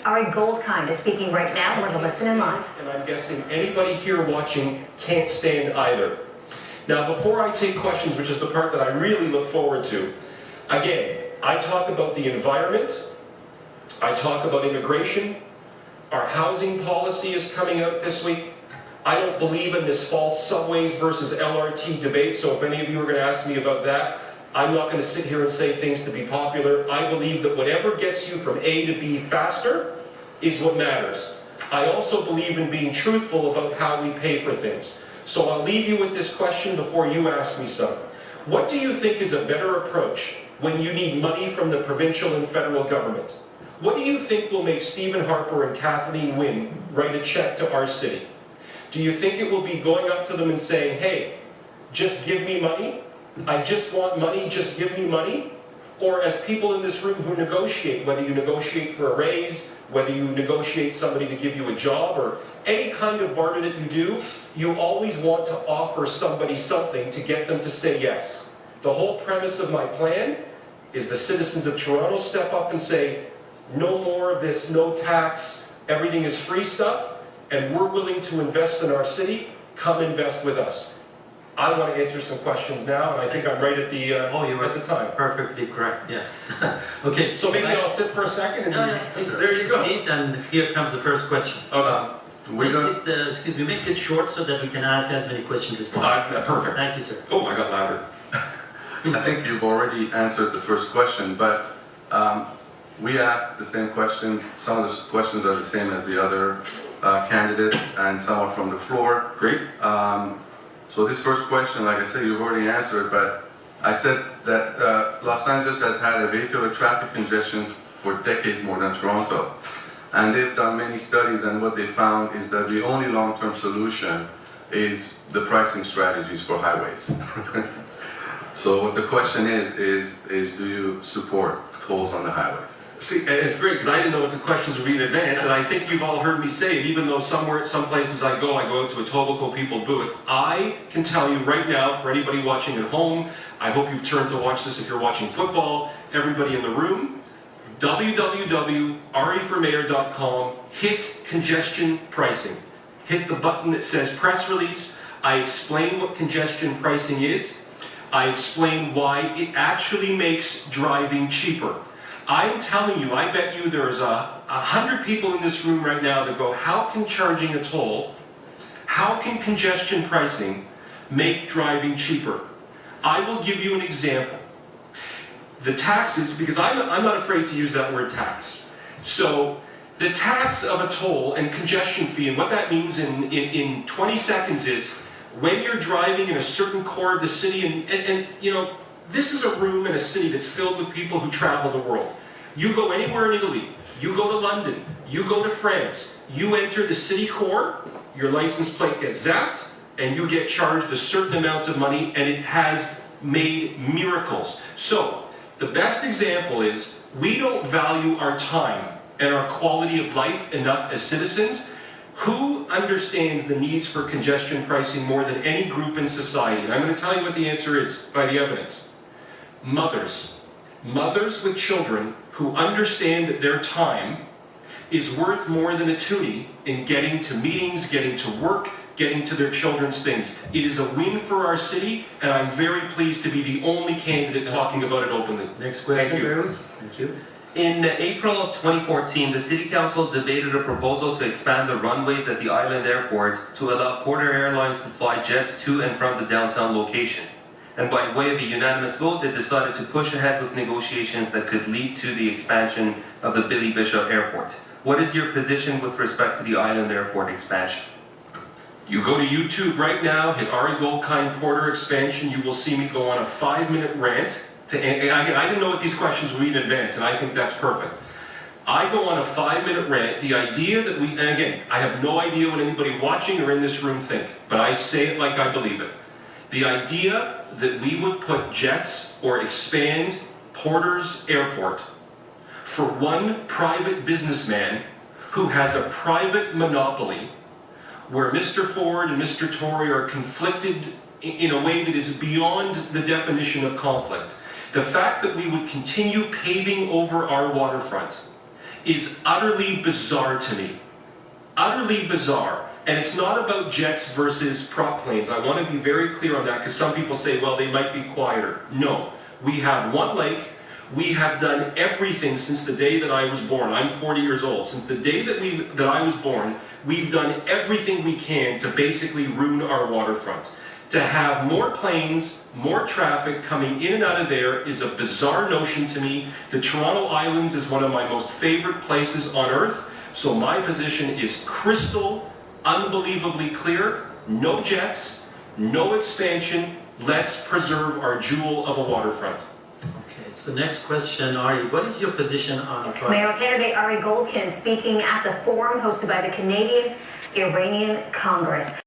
Ari Goldkind is speaking right now. We're going to listen in live. And I'm guessing anybody here watching can't stand either. Now, before I take questions, which is the part that I really look forward to, again, I talk about the environment, I talk about immigration, our housing policy is coming out this week. I don't believe in this false subways versus LRT debate, so if any of you are going to ask me about that, I'm not going to sit here and say things to be popular. I believe that whatever gets you from A to B faster is what matters. I also believe in being truthful about how we pay for things. So I'll leave you with this question before you ask me some. What do you think is a better approach when you need money from the provincial and federal government? What do you think will make Stephen Harper and Kathleen Wynne write a check to our city? Do you think it will be going up to them and saying, hey, just give me money? I just want money, just give me money? Or as people in this room who negotiate, whether you negotiate for a raise, whether you negotiate somebody to give you a job, or any kind of barter that you do, you always want to offer somebody something to get them to say yes. The whole premise of my plan is the citizens of Toronto step up and say, no more of this, no tax, everything is free stuff, and we're willing to invest in our city, come invest with us. I want to answer some questions now, and I think I'm right at the at the time. Perfectly correct, yes. Okay. So maybe I'll sit for a second, and there you go. And here comes the first question. Okay. Make it short so that we can ask as many questions as possible. Perfect. Thank you, sir. Oh, I got louder. I think you've already answered the first question, but we asked the same questions. Some of the questions are the same as the other candidates, and some are from the floor. Great. So this first question, like I said, you've already answered, but I said that Los Angeles has had a vehicular traffic congestion for decades more than Toronto. And they've done many studies, and what they found is that the only long-term solution is the pricing strategies for highways. So what the question is do you support tolls on the highways? See, it's great because I didn't know what the questions would be in advance, and I think you've all heard me say it, even though some places I go out to Etobicoke, people do it. I can tell you right now, for anybody watching at home, I hope you've turned to watch this if you're watching football, everybody in the room, www.ariformayor.com, hit congestion pricing. Hit the button that says press release. I explain what congestion pricing is. I explain why it actually makes driving cheaper. I'm telling you, I bet you there's 100 people in this room right now that go, how can charging a toll, how can congestion pricing make driving cheaper? I will give you an example. The taxes, because I'm not afraid to use that word tax. So the tax of a toll and congestion fee, and what that means in 20 seconds is, when you're driving in a certain core of the city, and you know, this is a room in a city that's filled with people who travel the world. You go anywhere in Italy, you go to London, you go to France, you enter the city core, your license plate gets zapped, and you get charged a certain amount of money, and it has made miracles. So, the best example is, we don't value our time and our quality of life enough as citizens. Who understands the needs for congestion pricing more than any group in society? And I'm going to tell you what the answer is by the evidence. Mothers. Mothers with children who understand that their time is worth more than a toonie in getting to meetings, getting to work, getting to their children's things. It is a win for our city, and I'm very pleased to be the only candidate talking about it openly. Next question, Thank you. Thank you. In April of 2014, the City Council debated a proposal to expand the runways at the Island Airport to allow Porter Airlines to fly jets to and from the downtown location. And by way of a unanimous vote, they decided to push ahead with negotiations that could lead to the expansion of the Billy Bishop Airport. What is your position with respect to the Island Airport expansion? You go to YouTube right now, hit Ari Goldkind Porter expansion, you will see me go on a 5-minute rant. Again, I didn't know what these questions would be in advance, and I think that's perfect. I go on a 5-minute rant. The idea that and again, I have no idea what anybody watching or in this room think, but I say it like I believe it. The idea that we would put jets or expand Porter's Airport for one private businessman who has a private monopoly where Mr. Ford and Mr. Tory are conflicted in a way that is beyond the definition of conflict. The fact that we would continue paving over our waterfront is utterly bizarre to me. Utterly bizarre. And it's not about jets versus prop planes. I want to be very clear on that because some people say, well, they might be quieter. No. We have one lake. We have done everything since the day that I was born. I'm 40 years old. Since the day that I was born, we've done everything we can to basically ruin our waterfront. To have more planes, more traffic coming in and out of there is a bizarre notion to me. The Toronto Islands is one of my most favorite places on earth. So my position is crystal, unbelievably clear. No jets, no expansion. Let's preserve our jewel of a waterfront. Okay, so next question, Ari, what is your position on the project? Mayoral candidate Ari Goldkind speaking at the forum hosted by the Canadian Iranian Congress.